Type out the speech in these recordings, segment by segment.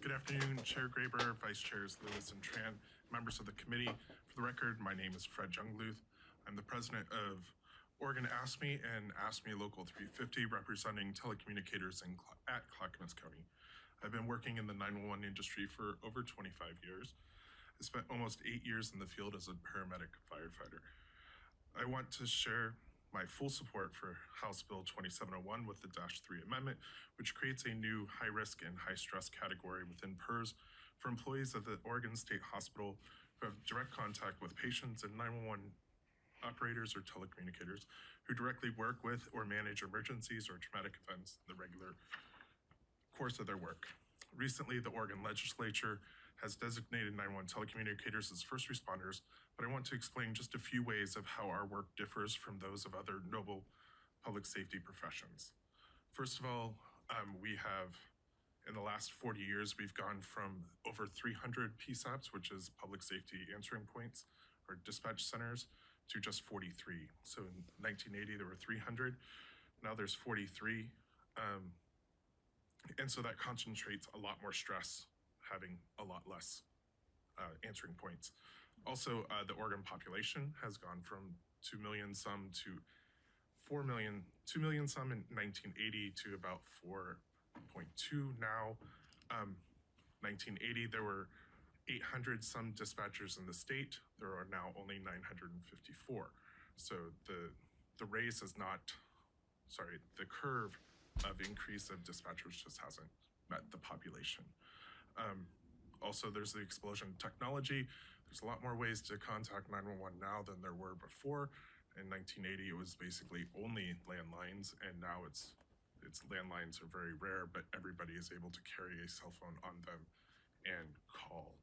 Good afternoon, Chair Graber, Vice Chairs Lewis and Tran, members of the committee. For the record, my name is Fred Yungbluth. I'm the president of Oregon ASME and ASME Local 350, representing telecommunicators at Clackamas County. I've been working in the 911 industry for over 25 years. I spent almost 8 years in the field as a paramedic firefighter. I want to share my full support for House Bill 2701 with the -3 amendment, which creates a new high-risk and high-stress category within PERS for employees of the Oregon State Hospital who have direct contact with patients and 911 operators or telecommunicators who directly work with or manage emergencies or traumatic events in the regular course of their work. Recently, the Oregon legislature has designated 911 telecommunicators as first responders, but I want to explain just a few ways of how our work differs from those of other noble public safety professions. First of all, we have, in the last 40 years, we've gone from over 300 PSAPs, which is public safety answering points or dispatch centers, to just 43. So in 1980, there were 300. Now there's 43. And so that concentrates a lot more stress, having a lot less answering points. Also, the Oregon population has gone from 2 million some to 4 million, 2 million some in 1980 to about 4.2 now. 1980, there were 800 some dispatchers in the state. There are now only 954. So the raise is not, sorry, the curve of increase of dispatchers just hasn't met the population. Also, there's the explosion of technology. There's a lot more ways to contact 911 now than there were before. In 1980, it was basically only landlines, and now it's landlines are very rare, but everybody is able to carry a cell phone on them and call.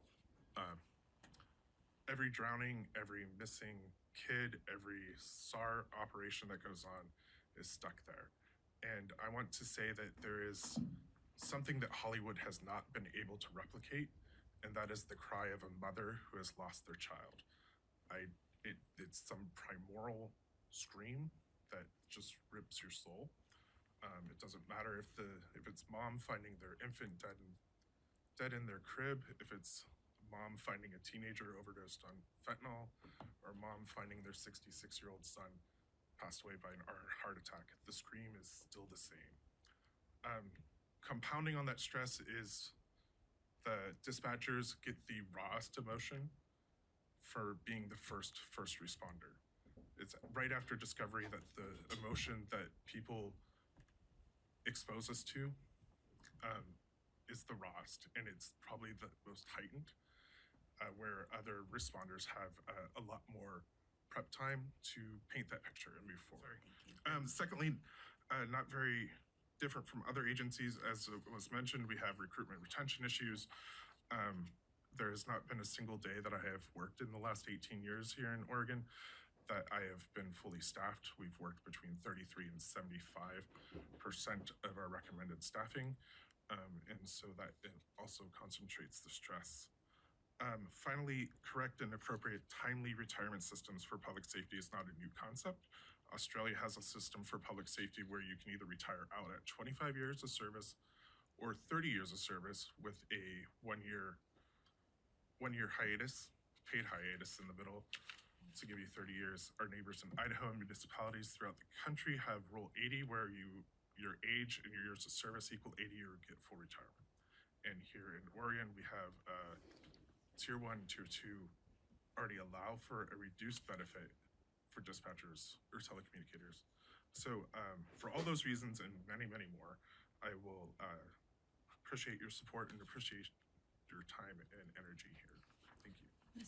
Every drowning, every missing kid, every SAR operation that goes on is stuck there. And I want to say that there is something that Hollywood has not been able to replicate, and that is the cry of a mother who has lost their child. It's some primordial scream that just rips your soul. It doesn't matter if it's mom finding their infant dead in their crib, if it's mom finding a teenager overdosed on fentanyl, or mom finding their 66-year-old son passed away by a heart attack. The scream is still the same. Compounding on that stress is the dispatchers get the rawest emotion for being the first responder. It's right after discovery that the emotion that people expose us to is the rawest, and it's probably the most heightened, where other responders have a lot more prep time to paint that picture and move forward. Secondly, not very different from other agencies, as was mentioned, we have recruitment retention issues. There has not been a single day that I have worked in the last 18 years here in Oregon that I have been fully staffed. We've worked between 33 and 75% of our recommended staffing, and so that it also concentrates the stress. Finally, correct and appropriate timely retirement systems for public safety is not a new concept. Australia has a system for public safety where you can either retire out at 25 years of service or 30 years of service with a one-year hiatus, paid hiatus in the middle to give you 30 years. Our neighbors in Idaho and municipalities throughout the country have Rule 80 where your age and your years of service equal 80 or get full retirement. And here in Oregon, we have Tier 1 and Tier 2 already allow for a reduced benefit for dispatchers or telecommunicators. So for all those reasons and many, many more, I will appreciate your support and appreciate your time and energy here.